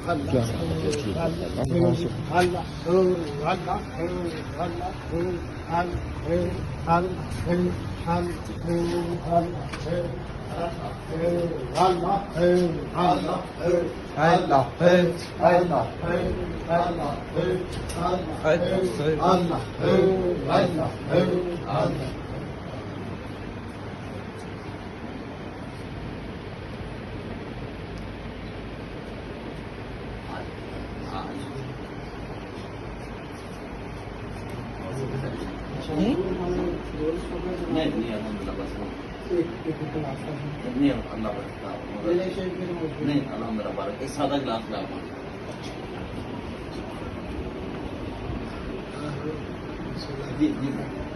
क्या नहीं अल्हम्दुलिल्लाह बस नहीं अल्लाह नहीं अल्हम्दुलिल्लाह बारक एक सादा गिलास ला जी जी